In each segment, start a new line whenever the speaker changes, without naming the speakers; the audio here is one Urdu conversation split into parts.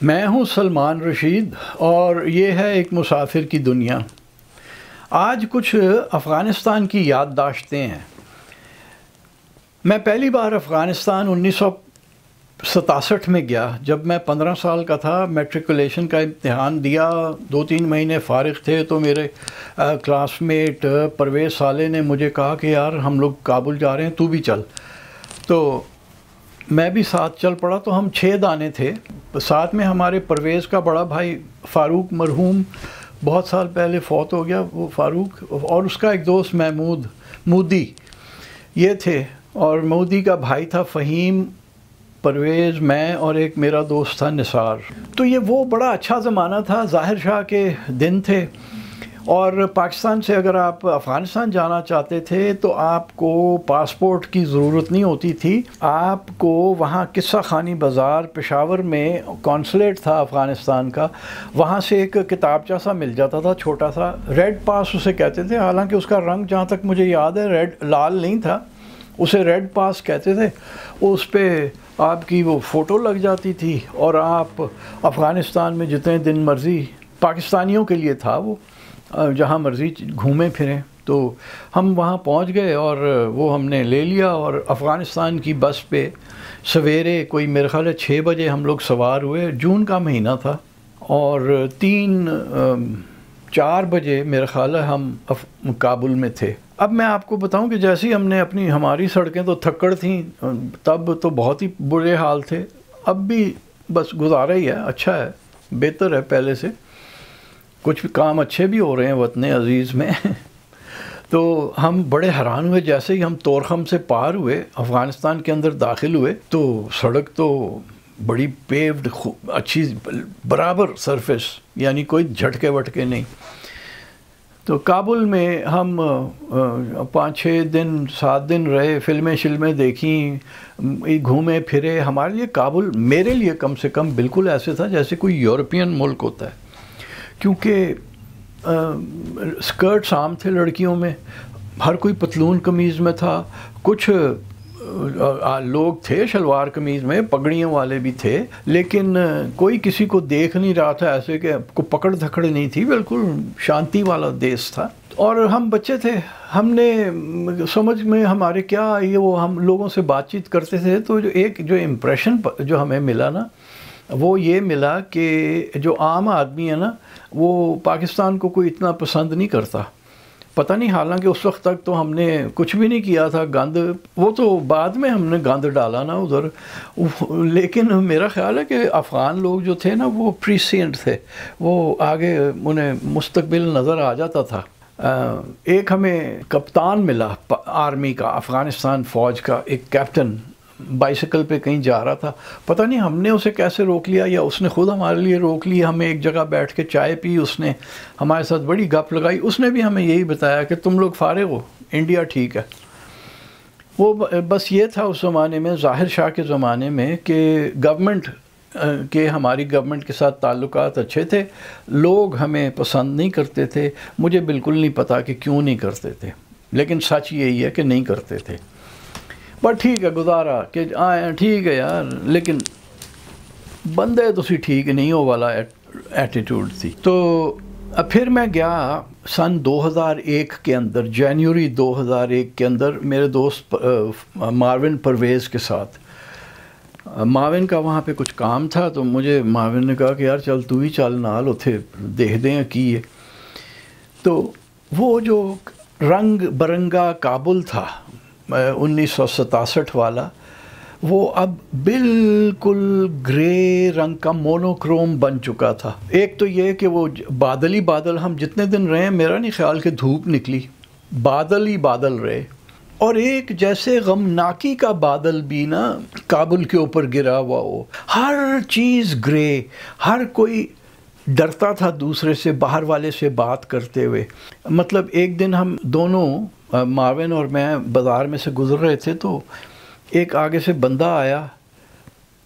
میں ہوں سلمان رشید اور یہ ہے ایک مسافر کی دنیا۔ آج کچھ افغانستان کی یادداشتیں ہیں۔ میں پہلی بار افغانستان 1967 میں گیا جب میں 15 سال کا تھا۔ میٹریکولیشن کا امتحان دیا، 2-3 مہینے فارغ تھے تو میرے کلاس میٹ پرویز صالح نے مجھے کہا کہ یار ہم لوگ کابل جا رہے ہیں، تو بھی چل۔ تو میں بھی ساتھ چل پڑا۔ تو ہم 6 دانے تھے، ساتھ میں ہمارے پرویز کا بڑا بھائی فاروق مرحوم بہت سال پہلے فوت ہو گیا، وہ فاروق، اور اس کا ایک دوست محمود مودی، یہ تھے، اور مودی کا بھائی تھا فہیم، پرویز، میں اور ایک میرا دوست تھا نثار۔ تو یہ وہ بڑا اچھا زمانہ تھا، ظاہر شاہ کے دن تھے، اور پاکستان سے اگر آپ افغانستان جانا چاہتے تھے تو آپ کو پاسپورٹ کی ضرورت نہیں ہوتی تھی۔ آپ کو وہاں قصہ خانی بازار پشاور میں کونسلیٹ تھا افغانستان کا، وہاں سے ایک کتابچہ سا مل جاتا تھا چھوٹا سا، ریڈ پاس اسے کہتے تھے، حالانکہ اس کا رنگ جہاں تک مجھے یاد ہے ریڈ لال نہیں تھا، اسے ریڈ پاس کہتے تھے۔ اس پہ آپ کی وہ فوٹو لگ جاتی تھی اور آپ افغانستان میں جتنے دن مرضی، پاکستانیوں کے لیے تھا وہ، جہاں مرضی گھومیں پھریں۔ تو ہم وہاں پہنچ گئے اور وہ ہم نے لے لیا، اور افغانستان کی بس پہ سویرے کوئی میرے خیال ہے 6 بجے ہم لوگ سوار ہوئے، جون کا مہینہ تھا، اور 3-4 بجے میرے خیال ہے ہم کابل میں تھے۔ اب میں آپ کو بتاؤں کہ جیسی ہم نے ہماری سڑکیں تو تھکڑ تھیں، تب تو بہت ہی برے حال تھے، اب بھی بس گزارا ہی ہے، اچھا ہے، بہتر ہے پہلے سے، کچھ کام اچھے بھی ہو رہے ہیں وطن عزیز میں۔ تو ہم بڑے حیران ہوئے جیسے ہی ہم طورخم سے پار ہوئے، افغانستان کے اندر داخل ہوئے، تو سڑک تو بڑی پیوڈ، اچھی برابر سرفیس، یعنی کوئی جھٹکے وٹکے نہیں۔ تو کابل میں ہم 5-6 دن 7 دن رہے، فلمیں شلمیں دیکھیں، گھومے پھرے۔ ہمارے لیے کابل، میرے لیے کم سے کم، بالکل ایسے تھا جیسے کوئی یورپین ملک ہوتا ہے، کیونکہ سکرٹس عام تھے لڑکیوں میں، ہر کوئی پتلون قمیض میں تھا، کچھ لوگ تھے شلوار قمیض میں، پگڑیوں والے بھی تھے، لیکن کوئی کسی کو دیکھ نہیں رہا تھا ایسے کہ کوئی پکڑ دھکڑ نہیں تھی، بالکل شانتی والا دیس تھا۔ اور ہم بچے تھے، ہم نے سمجھ میں ہمارے کیا یہ وہ، ہم لوگوں سے بات چیت کرتے تھے، تو جو امپریشن جو ہمیں ملا نا، وہ یہ ملا کہ جو عام آدمی ہے نا، وہ پاکستان کو کوئی اتنا پسند نہیں کرتا۔ پتہ نہیں، حالانکہ اس وقت تک تو ہم نے کچھ بھی نہیں کیا تھا، گند، وہ تو بعد میں ہم نے گند ڈالا نا ادھر، لیکن میرا خیال ہے کہ افغان لوگ جو تھے نا وہ پریسینٹ تھے، وہ آگے انہیں مستقبل نظر آ جاتا تھا۔ ایک ہمیں کپتان ملا آرمی کا، افغانستان فوج کا ایک کیپٹن، بائیسیکل پہ کہیں جا رہا تھا، پتہ نہیں ہم نے اسے کیسے روک لیا یا اس نے خود ہمارے لیے روک لی، ہمیں ایک جگہ بیٹھ کے چائے پی، اس نے ہمارے ساتھ بڑی گپ لگائی، اس نے بھی ہمیں یہی بتایا کہ تم لوگ فارغ ہو، انڈیا ٹھیک ہے۔ وہ بس یہ تھا اس زمانے میں، ظاہر شاہ کے زمانے میں، کہ گورنمنٹ کے، ہماری گورنمنٹ کے ساتھ تعلقات اچھے تھے، لوگ ہمیں پسند نہیں کرتے تھے، مجھے بالکل نہیں پتا کہ کیوں نہیں کرتے تھے، لیکن سچ یہی ہے کہ نہیں کرتے تھے۔ پر ٹھیک ہے، گزارا کہ آئے ٹھیک ہے یار، لیکن بندے تو سی ٹھیک نہیں ہو والا ایٹیٹیوڈ تھی۔ تو پھر میں گیا سن 2001 کے اندر، جنوری 2001 کے اندر، میرے دوست ماروین پرویز کے ساتھ۔ ماروین کا وہاں پہ کچھ کام تھا، تو مجھے ماروین نے کہا کہ یار چل تو ہی چل نال، اتھے دیکھ دیں کی ہے۔ تو وہ جو رنگ برنگا کابل تھا 1967 والا، وہ اب بالکل گرے رنگ کا مونوکروم بن چکا تھا۔ ایک تو یہ کہ وہ بادل ہی بادل، ہم جتنے دن رہے، میرا نہیں خیال کہ دھوپ نکلی، بادل ہی بادل رہے، اور ایک جیسے غمناکی کا بادل بھی نا کابل کے اوپر گرا ہوا ہو، ہر چیز گرے، ہر کوئی ڈرتا تھا دوسرے سے، باہر والے سے بات کرتے ہوئے۔ مطلب ایک دن ہم دونوں، ماروین اور میں، بازار میں سے گزر رہے تھے، تو ایک آگے سے بندہ آیا،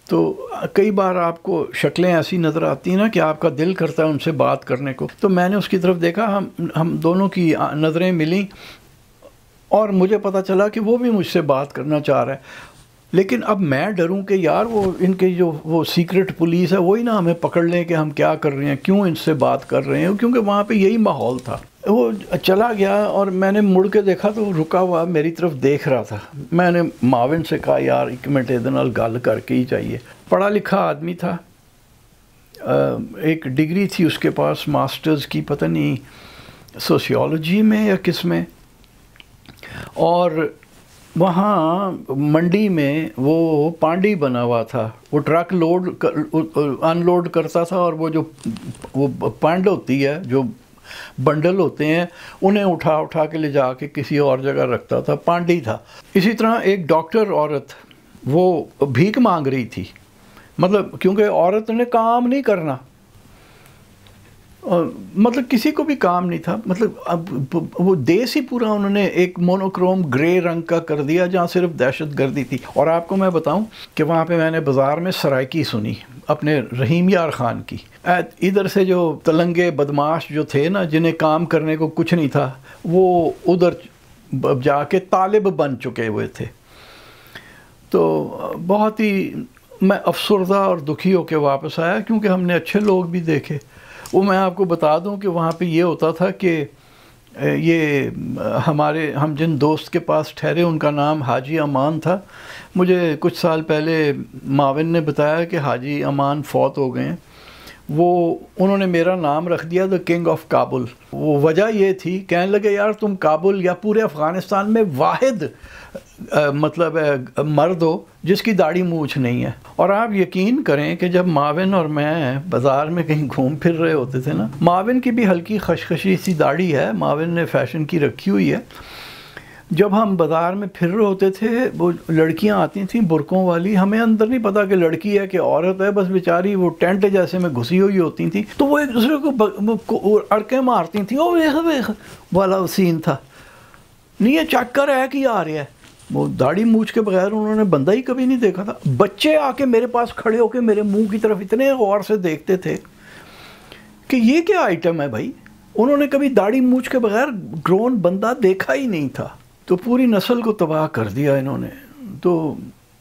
تو کئی بار آپ کو شکلیں ایسی نظر آتی ہیں نا کہ آپ کا دل کرتا ہے ان سے بات کرنے کو، تو میں نے اس کی طرف دیکھا، ہم دونوں کی نظریں ملیں، اور مجھے پتہ چلا کہ وہ بھی مجھ سے بات کرنا چاہ رہا ہے، لیکن اب میں ڈروں کہ یار وہ ان کے جو وہ سیکرٹ پولیس ہے وہی نا ہمیں پکڑ لیں کہ ہم کیا کر رہے ہیں، کیوں ان سے بات کر رہے ہیں، کیونکہ وہاں پہ یہی ماحول تھا۔ وہ چلا گیا اور میں نے مڑ کے دیکھا تو وہ رکا ہوا میری طرف دیکھ رہا تھا۔ میں نے معاون سے کہا یار ایک منٹ یہ نال گل کر کے ہی چاہیے۔ پڑھا لکھا آدمی تھا، ایک ڈگری تھی اس کے پاس ماسٹرز کی، پتہ نہیں سوشیولوجی میں یا کس میں، اور وہاں منڈی میں وہ پانڈی بنا ہوا تھا، وہ ٹرک لوڈ ان لوڈ کرتا تھا، اور وہ پانڈ ہوتی ہے جو بنڈل ہوتے ہیں انہیں اٹھا کے لے جا کے کسی اور جگہ رکھتا تھا، پانڈی تھا۔ اسی طرح ایک ڈاکٹر عورت وہ بھیک مانگ رہی تھی، مطلب کیونکہ عورت نے کام نہیں کرنا، مطلب کسی کو بھی کام نہیں تھا، مطلب اب وہ دیس ہی پورا انہوں نے ایک مونوکروم گرے رنگ کا کر دیا جہاں صرف دہشت گردی تھی۔ اور آپ کو میں بتاؤں کہ وہاں پہ میں نے بازار میں سرائکی سنی اپنے رحیم یار خان کی، ادھر سے جو تلنگے بدماش جو تھے نا جنہیں کام کرنے کو کچھ نہیں تھا، وہ ادھر جا کے طالب بن چکے ہوئے تھے۔ تو بہت ہی میں افسردہ اور دکھی ہو کے واپس آیا، کیونکہ ہم نے اچھے لوگ بھی دیکھے۔ وہ میں آپ کو بتا دوں کہ وہاں پہ یہ ہوتا تھا کہ یہ ہم جن دوست کے پاس ٹھہرے ان کا نام حاجی امان تھا، مجھے کچھ سال پہلے معاون نے بتایا کہ حاجی امان فوت ہو گئے ہیں۔ انہوں نے میرا نام رکھ دیا دا کنگ آف کابل۔ وہ وجہ یہ تھی، کہنے لگے یار تم کابل یا پورے افغانستان میں واحد مطلب مرد ہو جس کی داڑھی مونچھ نہیں ہے۔ اور آپ یقین کریں کہ جب معاون اور میں بازار میں کہیں گھوم پھر رہے ہوتے تھے نا، معاون کی بھی ہلکی خشخشی سی داڑھی ہے، معاون نے فیشن کی رکھی ہوئی ہے، جب ہم بازار میں پھر رہے ہوتے تھے وہ لڑکیاں آتی تھیں برقعوں والی، ہمیں اندر نہیں پتا کہ لڑکی ہے کہ عورت ہے، بس بیچاری وہ ٹینٹ جیسے میں گھسی ہوئی ہوتی تھیں، تو وہ ایک دوسرے کو اڑکیں مارتی تھیں، او ویخ ویخ والا سین تھا، نہیں یہ چیک کر ہے کہ آ رہا ہے۔ وہ داڑھی مونچھ کے بغیر انہوں نے بندہ ہی کبھی نہیں دیکھا تھا۔ بچے آ کے میرے پاس کھڑے ہو کے میرے منہ کی طرف اتنے غور سے دیکھتے تھے کہ یہ کیا آئٹم ہے بھائی، انہوں نے کبھی داڑھی مونچھ کے بغیر گرون بندہ دیکھا ہی نہیں تھا۔ تو پوری نسل کو تباہ کر دیا انہوں نے۔ تو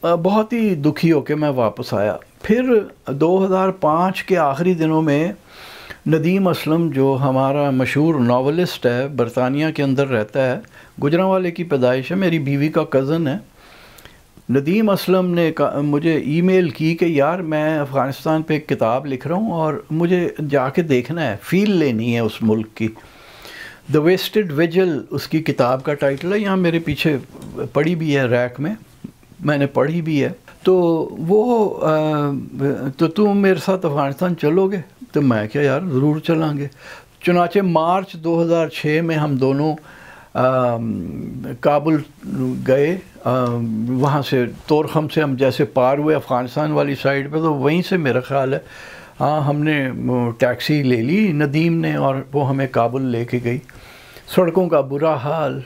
بہت ہی دکھی ہو کے میں واپس آیا۔ پھر 2005 کے آخری دنوں میں ندیم اسلم جو ہمارا مشہور ناولسٹ ہے، برطانیہ کے اندر رہتا ہے، گجرانوالے کی پیدائش ہے، میری بیوی کا کزن ہے، ندیم اسلم نے مجھے ای میل کی کہ یار میں افغانستان پہ ایک کتاب لکھ رہا ہوں اور مجھے جا کے دیکھنا ہے، فیل لینی ہے اس ملک کی۔ دا ویسٹڈ ویجل اس کی کتاب کا ٹائٹل ہے، یہاں میرے پیچھے پڑھی بھی ہے ریک میں نے پڑھی بھی ہے۔ تو تو تم میرے ساتھ افغانستان چلو گے؟ تو میں کیا یار ضرور چلیں گے۔ چنانچہ مارچ 2006 میں ہم دونوں کابل گئے، وہاں سے طورخم سے ہم جیسے پار ہوئے افغانستان والی سائڈ پہ، تو وہیں سے میرا خیال ہے ہم نے ٹیکسی لے لی ندیم نے، اور وہ ہمیں کابل لے کے گئی۔ سڑکوں کا برا حال،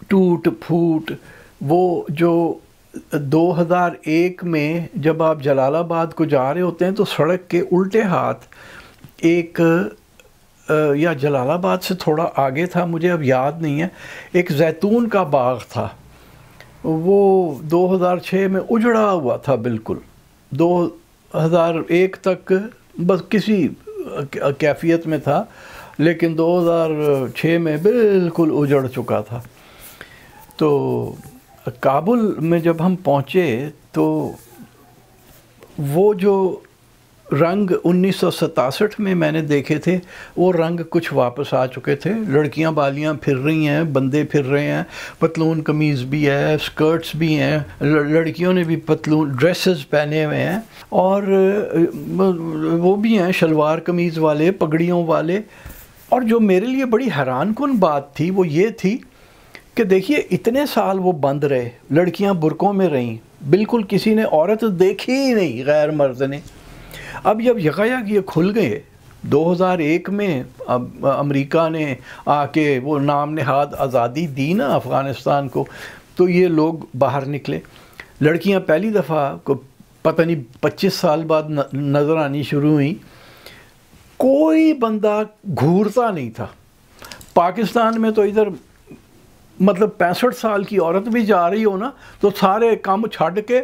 ٹوٹ پھوٹ، وہ جو 2001 میں جب آپ جلال آباد کو جا رہے ہوتے ہیں تو سڑک کے الٹے ہاتھ ایک یا جلال آباد سے تھوڑا آگے تھا، مجھے اب یاد نہیں ہے، ایک زیتون کا باغ تھا، وہ 2006 میں اجڑا ہوا تھا بالکل، 2001 تک بس کسی کیفیت میں تھا، لیکن 2006 میں بالکل اجڑ چکا تھا۔ تو کابل میں جب ہم پہنچے تو وہ جو رنگ 1967 میں نے دیکھے تھے وہ رنگ کچھ واپس آ چکے تھے، لڑکیاں بالیاں پھر رہی ہیں، بندے پھر رہے ہیں، پتلون قمیض بھی ہے، سکرٹس بھی ہیں، لڑکیوں نے بھی پتلون ڈریسز پہنے ہوئے ہیں، اور وہ بھی ہیں شلوار قمیض والے، پگڑیوں والے۔ اور جو میرے لیے بڑی حیران کن بات تھی وہ یہ تھی کہ دیکھیے اتنے سال وہ بند رہے، لڑکیاں برقعوں میں رہیں، بالکل کسی نے عورت دیکھی ہی نہیں غیر مرد نے۔ اب جب یکایک یہ کھل گئے 2001 میں، اب امریکہ نے آ کے وہ نام نہاد آزادی دی نا افغانستان کو، تو یہ لوگ باہر نکلے، لڑکیاں پہلی دفعہ کو پتہ نہیں 25 سال بعد نظر آنی شروع ہوئیں، کوئی بندہ گھورتا نہیں تھا۔ پاکستان میں تو ادھر مطلب 65 سال کی عورت بھی جا رہی ہو نا تو سارے کام چھڈ کے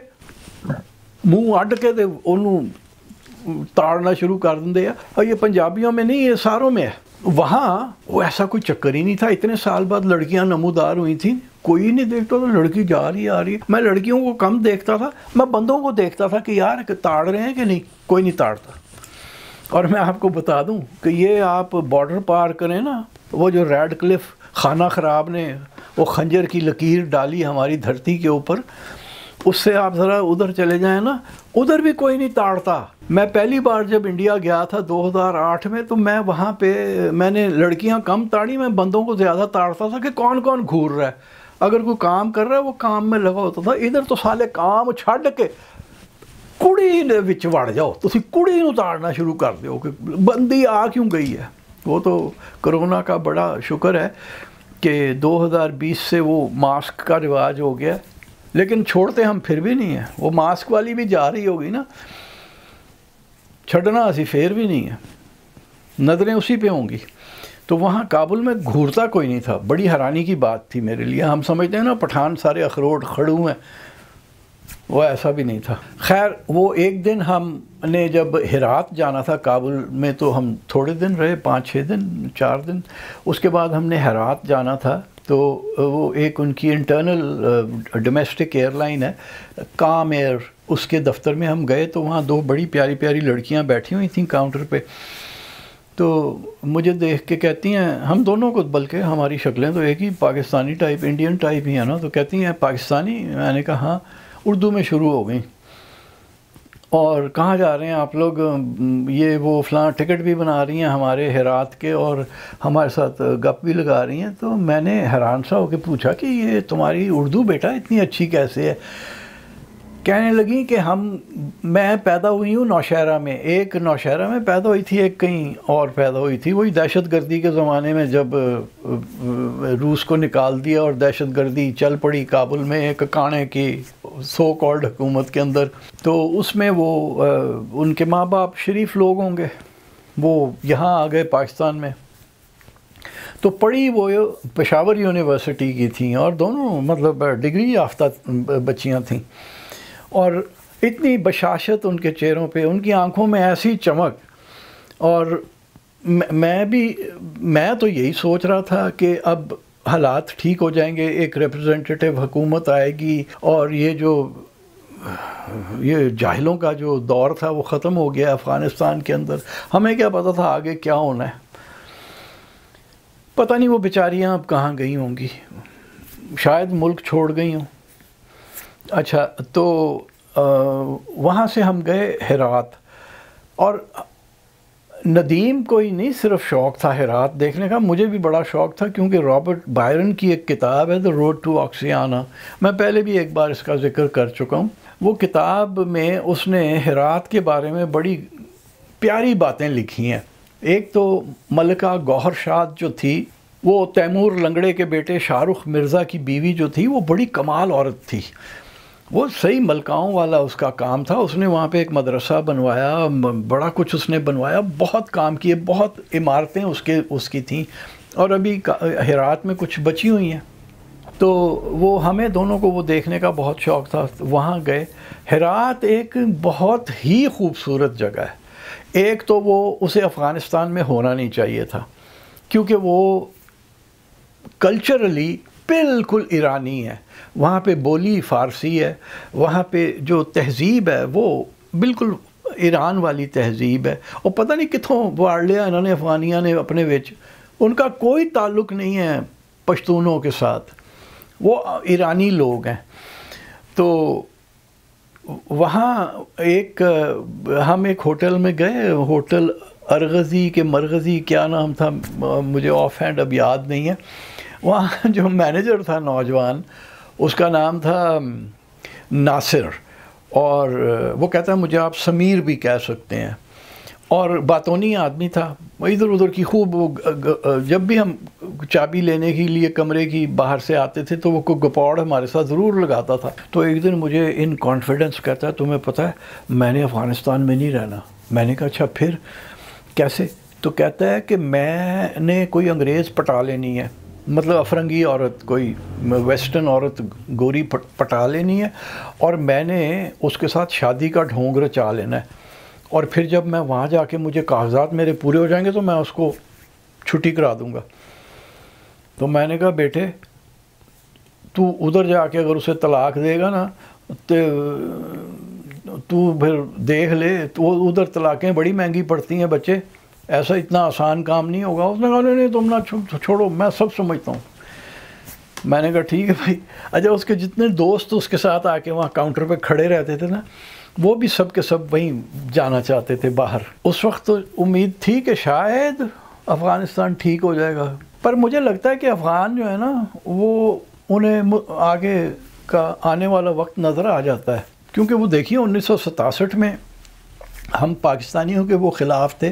منہ اڈ کے تے انہوں تاڑنا شروع کر دیں. اور یہ پنجابیوں میں نہیں، یہ ساروں میں ہے. وہاں وہ ایسا کوئی چکر ہی نہیں تھا. اتنے سال بعد لڑکیاں نمودار ہوئی تھیں، کوئی نہیں دیکھتا تھا لڑکی جا رہی ہے آ رہی ہے. میں لڑکیوں کو کم دیکھتا تھا، میں بندوں کو دیکھتا تھا کہ یار تاڑ رہے ہیں کہ نہیں. کوئی نہیں تاڑتا. اور میں آپ کو بتا دوں کہ یہ آپ بارڈر پار کریں نا، وہ جو ریڈ کلف خانہ خراب نے وہ خنجر کی لکیر ڈالی ہماری دھرتی کے اوپر، اس سے آپ ذرا ادھر چلے جائیں نا، ادھر بھی کوئی نہیں تاڑتا. میں پہلی بار جب انڈیا گیا تھا 2008 میں، تو میں وہاں پہ میں نے لڑکیاں کم تاڑی، میں بندوں کو زیادہ تاڑتا تھا کہ کون کون گھور رہا ہے. اگر کوئی کام کر رہا ہے وہ کام میں لگا ہوتا تھا. ادھر تو سالے کام چھڈ کے کڑی دے وچ وڑ جاؤ، تسی کڑی نو تاڑنا شروع کر دیو کہ بندی آ کیوں گئی ہے. وہ تو کرونا کا بڑا شکر ہے کہ 2020 سے وہ ماسک کا رواج ہو گیا، لیکن چھوڑتے ہم پھر بھی نہیں ہیں. وہ ماسک والی بھی جا رہی ہوگی نا، چھڑنا اسی پھر بھی نہیں ہے، نظریں اسی پہ ہوں گی. تو وہاں کابل میں گھورتا کوئی نہیں تھا. بڑی حیرانی کی بات تھی میرے لیے. ہم سمجھتے ہیں نا پٹھان سارے اخروٹ کھڑو ہیں، وہ ایسا بھی نہیں تھا. خیر وہ ایک دن ہم نے جب ہرات جانا تھا کابل میں، تو ہم تھوڑے دن رہے، 5-6 دن 4 دن. اس کے بعد ہم نے ہرات جانا تھا، تو وہ ایک ان کی انٹرنل ڈومیسٹک ایئر لائن ہے کام ایئر، اس کے دفتر میں ہم گئے. تو وہاں 2 بڑی پیاری پیاری لڑکیاں بیٹھی ہوئی تھیں کاؤنٹر پہ. تو مجھے دیکھ کے کہتی ہیں، ہم دونوں کو، بلکہ ہماری شکلیں تو ایک ہی پاکستانی ٹائپ انڈین ٹائپ ہی ہیں نا، تو کہتی ہیں پاکستانی؟ میں نے کہا ہاں. اردو میں شروع ہو گئیں، اور کہاں جا رہے ہیں آپ لوگ؟ یہ وہ فلاں ٹکٹ بھی بنا رہی ہیں ہمارے ہرات کے، اور ہمارے ساتھ گپ بھی لگا رہی ہیں. تو میں نے حیران سا ہو کے پوچھا کہ یہ تمہاری اردو بیٹا اتنی اچھی کیسے ہے؟ کہنے لگیں کہ میں پیدا ہوئی ہوں نوشہرہ میں. ایک نوشہرہ میں پیدا ہوئی تھی، ایک کہیں اور پیدا ہوئی تھی. وہی دہشت گردی کے زمانے میں جب روس کو نکال دیا اور دہشت گردی چل پڑی کابل میں ایک کانے کی سو کالڈ حکومت کے اندر. تو اس میں وہ ان کے ماں باپ شریف لوگ ہوں گے، وہ یہاں آ گئے پاکستان میں. تو پڑھی وہ پشاور یونیورسٹی کی تھیں، اور دونوں مطلب ڈگری یافتہ بچیاں تھیں. اور اتنی بشاشت ان کے چہروں پہ، ان کی آنکھوں میں ایسی چمک. اور میں تو یہی سوچ رہا تھا کہ اب حالات ٹھیک ہو جائیں گے، ایک ریپرزنٹیٹیو حکومت آئے گی، اور یہ جاہلوں کا جو دور تھا وہ ختم ہو گیا افغانستان کے اندر. ہمیں کیا پتہ تھا آگے کیا ہونا ہے. پتہ نہیں وہ بیچاریاں اب کہاں گئی ہوں گی، شاید ملک چھوڑ گئی ہوں. اچھا، تو وہاں سے ہم گئے ہرات. اور ندیم کو ہی نہیں صرف شوق تھا ہرات دیکھنے کا، مجھے بھی بڑا شوق تھا، کیونکہ رابرٹ بائرن کی ایک کتاب ہے دی روڈ ٹو آکسیانا. میں پہلے بھی ایک بار اس کا ذکر کر چکا ہوں. وہ کتاب میں اس نے ہرات کے بارے میں بڑی پیاری باتیں لکھی ہیں. ایک تو ملکہ گوہر شاد جو تھی، وہ تیمور لنگڑے کے بیٹے شاہ رخ مرزا کی بیوی جو تھی، وہ بڑی کمال عورت تھی. وہ صحیح ملکاؤں والا اس کا کام تھا. اس نے وہاں پہ ایک مدرسہ بنوایا، بڑا کچھ اس نے بنوایا، بہت کام کیے، بہت عمارتیں اس کی تھیں، اور ابھی ہرات میں کچھ بچی ہوئی ہیں. تو وہ ہمیں دونوں کو وہ دیکھنے کا بہت شوق تھا. وہاں گئے. ہرات ایک بہت ہی خوبصورت جگہ ہے. ایک تو وہ اسے افغانستان میں ہونا نہیں چاہیے تھا، کیونکہ وہ کلچرلی بالکل ایرانی ہے. وہاں پہ بولی فارسی ہے، وہاں پہ جو تہذیب ہے وہ بالکل ایران والی تہذیب ہے. اور پتہ نہیں کتوں واڑ لیا انہوں نے افغانیاں نے اپنے وچ. ان کا کوئی تعلق نہیں ہے پشتونوں کے ساتھ، وہ ایرانی لوگ ہیں. تو وہاں ہم ایک ہوٹل میں گئے، ہوٹل ارغزی کے مرغزی کیا نام تھا مجھے آف ہینڈ اب یاد نہیں ہے. وہاں جو مینیجر تھا نوجوان، اس کا نام تھا ناصر، اور وہ کہتا ہے مجھے آپ سمیر بھی کہہ سکتے ہیں. اور باتونی آدمی تھا، ادھر ادھر کی خوب. جب بھی ہم چابی لینے کے لیے کمرے کی باہر سے آتے تھے تو وہ کوئی گپوڑ ہمارے ساتھ ضرور لگاتا تھا. تو ایک دن مجھے ان کانفیڈنس کہتا ہے تمہیں پتہ ہے میں نے افغانستان میں نہیں رہنا. میں نے کہا اچھا پھر کیسے؟ تو کہتا ہے کہ میں نے کوئی انگریز پٹا لینی ہے. مطلب افرنگی عورت، کوئی ویسٹرن عورت گوری پٹا لینی ہے اور میں نے اس کے ساتھ شادی کا ڈھونگ رچا لینا ہے، اور پھر جب میں وہاں جا کے مجھے کاغذات میرے پورے ہو جائیں گے تو میں اس کو چھٹی کرا دوں گا۔ تو میں نے کہا بیٹے تو ادھر جا کے اگر اسے طلاق دے گا نا تو پھر دیکھ لے، تو ادھر طلاقیں بڑی مہنگی پڑتی ہیں بچے، ایسا اتنا آسان کام نہیں ہوگا۔ اس نے کہا نہیں تم نہ چھوڑو، میں سب سمجھتا ہوں۔ میں نے کہا ٹھیک ہے بھائی۔ اچھا اس کے جتنے دوست اس کے ساتھ آ کے وہاں کاؤنٹر پہ کھڑے رہتے تھے نا، وہ بھی سب کے سب وہیں جانا چاہتے تھے باہر۔ اس وقت تو امید تھی کہ شاید افغانستان ٹھیک ہو جائے گا، پر مجھے لگتا ہے کہ افغان جو ہے نا وہ انہیں آگے کا آنے والا وقت نظر آ جاتا ہے، کیونکہ وہ دیکھیے 1967 میں ہم پاکستانیوں کے وہ خلاف تھے،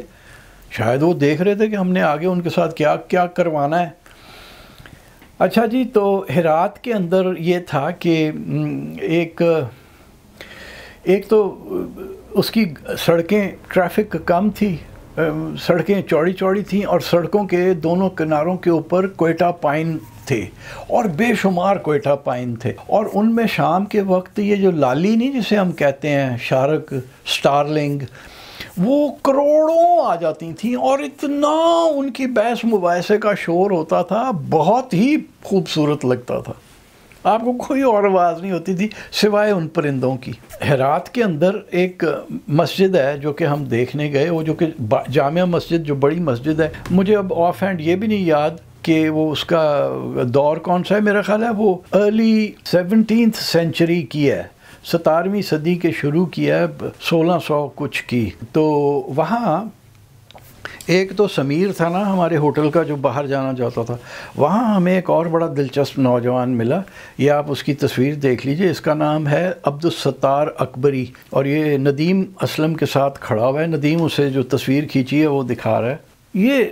شاید وہ دیکھ رہے تھے کہ ہم نے آگے ان کے ساتھ کیا کیا کروانا ہے۔ اچھا جی، تو ہرات کے اندر یہ تھا کہ ایک تو اس کی سڑکیں ٹریفک کم تھی، سڑکیں چوڑی چوڑی تھیں، اور سڑکوں کے دونوں کناروں کے اوپر کوئٹہ پائن تھے، اور بے شمار کوئٹہ پائن تھے، اور ان میں شام کے وقت یہ جو لالی نہیں جسے ہم کہتے ہیں شارک، سٹارلنگ، وہ کروڑوں آ جاتی تھیں، اور اتنا ان کی بحث مباحثے کا شور ہوتا تھا، بہت ہی خوبصورت لگتا تھا۔ آپ کو کوئی اور آواز نہیں ہوتی تھی سوائے ان پرندوں کی۔ ہرات کے اندر ایک مسجد ہے جو کہ ہم دیکھنے گئے، وہ جو کہ جامع مسجد، جو بڑی مسجد ہے، مجھے اب آف ہینڈ یہ بھی نہیں یاد کہ وہ اس کا دور کون سا ہے، میرا خیال ہے وہ ارلی 17th سینچری کی ہے، 17ویں صدی کے شروع کیا ہے، 1600 کچھ کی۔ تو وہاں ایک تو سمیر تھا نا ہمارے ہوٹل کا جو باہر جانا چاہتا تھا، وہاں ہمیں ایک اور بڑا دلچسپ نوجوان ملا، یہ آپ اس کی تصویر دیکھ لیجئے، اس کا نام ہے عبدالستار اکبری، اور یہ ندیم اسلم کے ساتھ کھڑا ہوا ہے۔ ندیم اسے جو تصویر کھینچی ہے وہ دکھا رہا ہے۔ یہ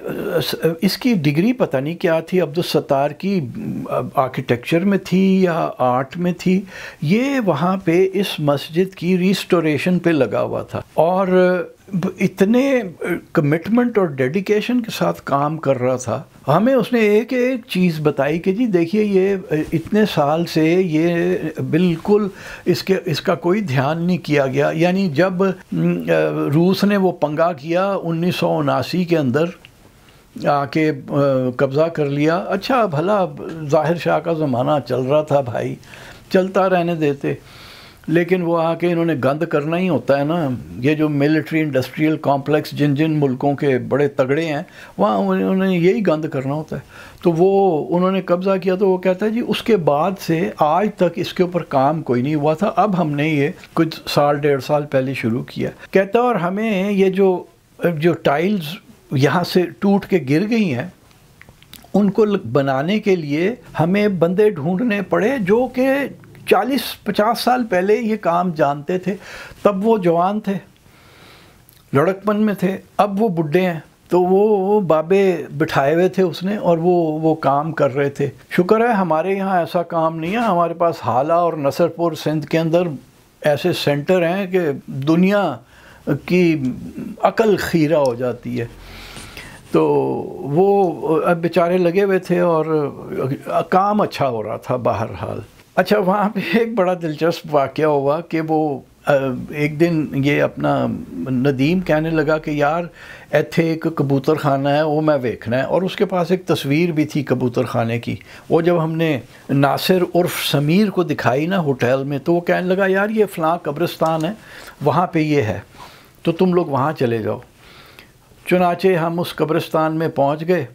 اس کی ڈگری پتہ نہیں کیا تھی عبدالستار کی، آرکیٹیکچر میں تھی یا آرٹ میں تھی، یہ وہاں پہ اس مسجد کی ریسٹوریشن پہ لگا ہوا تھا، اور اتنے کمٹمنٹ اور ڈیڈیکیشن کے ساتھ کام کر رہا تھا۔ ہمیں اس نے ایک ایک چیز بتائی کہ جی دیکھیے یہ اتنے سال سے یہ بالکل اس کا کوئی دھیان نہیں کیا گیا، یعنی جب روس نے وہ پنگا کیا 1979 کے اندر آ کے قبضہ کر لیا، اچھا بھلا ظاہر شاہ کا زمانہ چل رہا تھا بھائی، چلتا رہنے دیتے، لیکن وہ آ کے انہوں نے گند کرنا ہی ہوتا ہے نا۔ یہ جو ملٹری انڈسٹریل کمپلیکس جن ملکوں کے بڑے تگڑے ہیں وہاں انہوں نے یہی گند کرنا ہوتا ہے، تو وہ انہوں نے قبضہ کیا۔ تو وہ کہتا ہے جی اس کے بعد سے آج تک اس کے اوپر کام کوئی نہیں ہوا تھا، اب ہم نے یہ کچھ سال 1.5 سال پہلے شروع کیا۔ کہتا ہے اور ہمیں یہ جو ٹائلز یہاں سے ٹوٹ کے گر گئی ہیں ان کو بنانے کے لیے ہمیں بندے ڈھونڈنے پڑے جو کہ 40-50 سال پہلے یہ کام جانتے تھے، تب وہ جوان تھے، لڑکپن میں تھے، اب وہ بڈھے ہیں، تو وہ بابے بٹھائے ہوئے تھے اس نے، اور وہ کام کر رہے تھے۔ شکر ہے ہمارے یہاں ایسا کام نہیں ہے، ہمارے پاس حالہ اور نصر پور سندھ کے اندر ایسے سینٹر ہیں کہ دنیا کی عقل خیرہ ہو جاتی ہے۔ تو وہ اب بیچارے لگے ہوئے تھے اور کام اچھا ہو رہا تھا بہرحال۔ اچھا وہاں پہ ایک بڑا دلچسپ واقعہ ہوا کہ وہ ایک دن یہ اپنا ندیم کہنے لگا کہ یار ایتھے ایک کبوتر خانہ ہے وہ میں ویکھنا ہے، اور اس کے پاس ایک تصویر بھی تھی کبوتر خانے کی۔ وہ جب ہم نے ناصر عرف سمیر کو دکھائی نا ہوٹل میں، تو وہ کہنے لگا یار یہ فلاں قبرستان ہے، وہاں پہ یہ ہے، تو تم لوگ وہاں چلے جاؤ۔ چنانچہ ہم اس قبرستان میں پہنچ گئے۔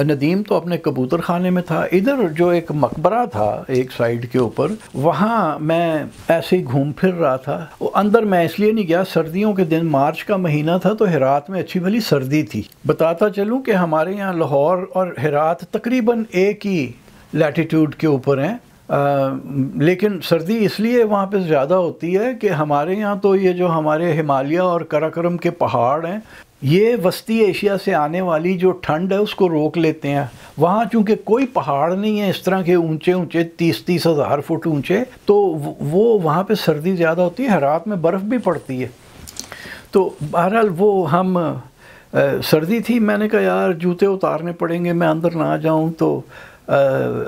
ندیم تو اپنے کبوتر خانے میں تھا، ادھر جو ایک مقبرہ تھا ایک سائیڈ کے اوپر، وہاں میں ایسے ہی گھوم پھر رہا تھا۔ وہ اندر میں اس لیے نہیں گیا، سردیوں کے دن، مارچ کا مہینہ تھا، تو ہرات میں اچھی بھلی سردی تھی۔ بتاتا چلوں کہ ہمارے یہاں لاہور اور ہرات تقریباً ایک ہی لیٹیٹیوڈ کے اوپر ہیں، لیکن سردی اس لیے وہاں پہ زیادہ ہوتی ہے کہ ہمارے یہاں تو یہ جو ہمارے ہمالیہ اور کراکرم کے پہاڑ ہیں، یہ وسطی ایشیا سے آنے والی جو ٹھنڈ ہے اس کو روک لیتے ہیں۔ وہاں چونکہ کوئی پہاڑ نہیں ہے اس طرح کے اونچے 30 ہزار فٹ اونچے، تو وہ وہاں پہ سردی زیادہ ہوتی ہے، ہرات میں برف بھی پڑتی ہے۔ تو بہرحال وہ ہم سردی تھی، میں نے کہا یار جوتے اتارنے پڑیں گے، میں اندر نہ آ جاؤں. تو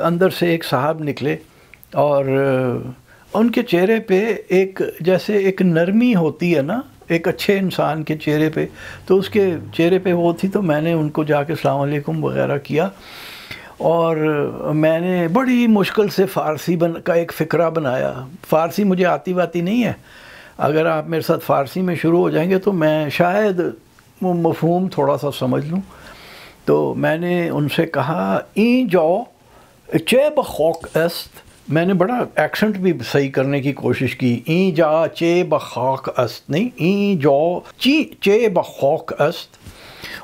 اندر سے ایک صاحب نکلے اور ان کے چہرے پہ ایک جیسے ایک نرمی ہوتی ہے نا ایک اچھے انسان کے چہرے پہ، تو اس کے چہرے پہ وہ تھی. تو میں نے ان کو جا کے السلام علیکم وغیرہ کیا، اور میں نے بڑی مشکل سے فارسی کا ایک فقرہ بنایا. فارسی مجھے آتی واتی نہیں ہے، اگر آپ میرے ساتھ فارسی میں شروع ہو جائیں گے تو میں شاید وہ مفہوم تھوڑا سا سمجھ لوں. تو میں نے ان سے کہا این جاؤ چے بخوک است. میں نے بڑا ایکسنٹ بھی صحیح کرنے کی کوشش کی. این جا چے بخوک است نہیں، این جاؤ چے بخوک است.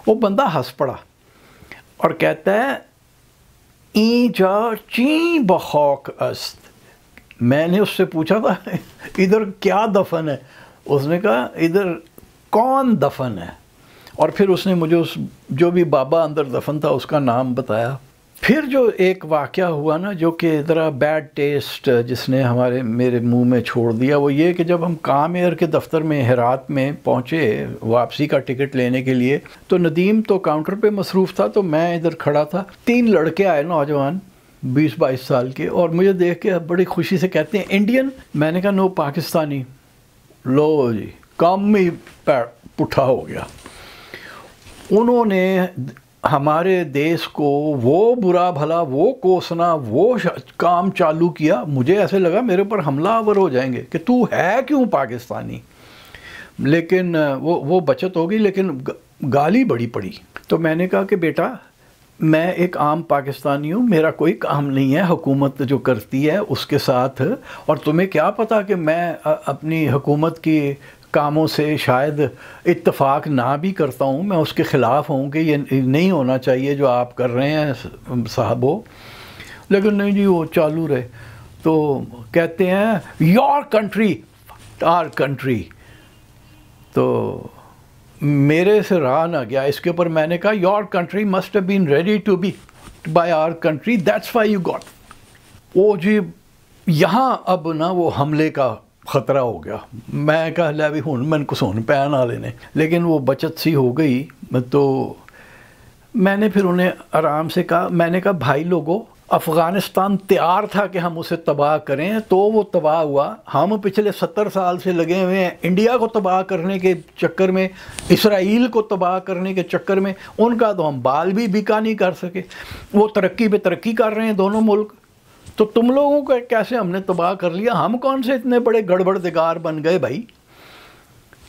وہ بندہ ہنس پڑا اور کہتا ہے این جا چی بخوک است. میں نے اس سے پوچھا تھا ادھر کیا دفن ہے؟ اس نے کہا ادھر کون دفن ہے؟ اور پھر اس نے مجھے اس جو بھی بابا اندر دفن تھا اس کا نام بتایا. پھر جو ایک واقعہ ہوا نا جو کہ ذرا بیڈ ٹیسٹ جس نے میرے منہ میں چھوڑ دیا، وہ یہ کہ جب ہم کام ایئر کے دفتر میں ہرات میں پہنچے واپسی کا ٹکٹ لینے کے لیے، تو ندیم تو کاؤنٹر پہ مصروف تھا، تو میں ادھر کھڑا تھا. 3 لڑکے آئے نوجوان 20-22 سال کے، اور مجھے دیکھ کے بڑی خوشی سے کہتے ہیں انڈین. میں نے کہا نو پاکستانی. لو جی کام ہی پٹھا ہو گیا. انہوں نے ہمارے دیس کو وہ برا بھلا وہ کوسنا وہ کام چالو کیا. مجھے ایسے لگا میرے پر حملہ آور ہو جائیں گے کہ تو ہے کیوں پاکستانی. لیکن وہ بچت ہوگی، لیکن گالی بڑی پڑی. تو میں نے کہا کہ بیٹا میں ایک عام پاکستانی ہوں، میرا کوئی کام نہیں ہے حکومت جو کرتی ہے اس کے ساتھ، اور تمہیں کیا پتا کہ میں اپنی حکومت کی کاموں سے شاید اتفاق نہ بھی کرتا ہوں، میں اس کے خلاف ہوں کہ یہ نہیں ہونا چاہیے جو آپ کر رہے ہیں صاحبو. لیکن نہیں جی وہ چالو رہے. تو کہتے ہیں یور کنٹری آر کنٹری. تو میرے سے رہا نہ گیا اس کے اوپر. میں نے کہا your country must have been ready to be by our country, that's why you got. وہ جی یہاں اب نا وہ حملے کا خطرہ ہو گیا. میں کہا لے بھی ہوں میں کو سون پین والے نے، لیکن وہ بچت سی ہو گئی. تو میں نے پھر انہیں آرام سے کہا، میں نے کہا بھائی لوگوں افغانستان تیار تھا کہ ہم اسے تباہ کریں تو وہ تباہ ہوا. ہم پچھلے 70 سال سے لگے ہوئے ہیں انڈیا کو تباہ کرنے کے چکر میں، اسرائیل کو تباہ کرنے کے چکر میں. ان کا تو ہم بال بھی بکا نہیں کر سکے. وہ ترقی پہ ترقی کر رہے ہیں دونوں ملک. تو تم لوگوں کو کیسے ہم نے تباہ کر لیا؟ ہم کون سے اتنے بڑے گڑبڑ دگار بن گئے بھائی؟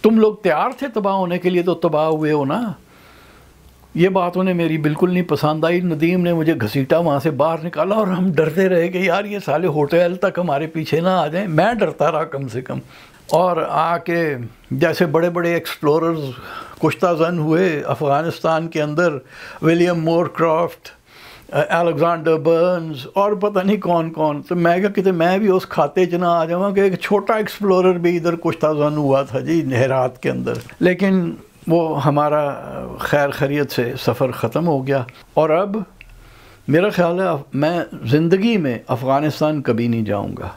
تم لوگ تیار تھے تباہ ہونے کے لیے تو تباہ ہوئے ہو نا. یہ بات انہیں میری بالکل نہیں پسند آئی. ندیم نے مجھے گھسیٹا، وہاں سے باہر نکالا، اور ہم ڈرتے رہے کہ یار یہ سالے ہوٹل تک ہمارے پیچھے نہ آ جائیں. میں ڈرتا رہا کم سے کم. اور آ کے جیسے بڑے بڑے ایکسپلوررز کشتہ زن ہوئے افغانستان کے اندر، ولیم مور کرافٹ، الیگزینڈر برنز اور پتہ نہیں کون کون. تو میں کہا کہ میں بھی اس کھاتے چ نہ آ جاؤں کہ ایک چھوٹا ایکسپلورر بھی ادھر کشتہ زن ہوا تھا جی ہرات کے اندر. لیکن وہ ہمارا خیر خیریت سے سفر ختم ہو گیا. اور اب میرا خیال ہے میں زندگی میں افغانستان کبھی نہیں جاؤں گا.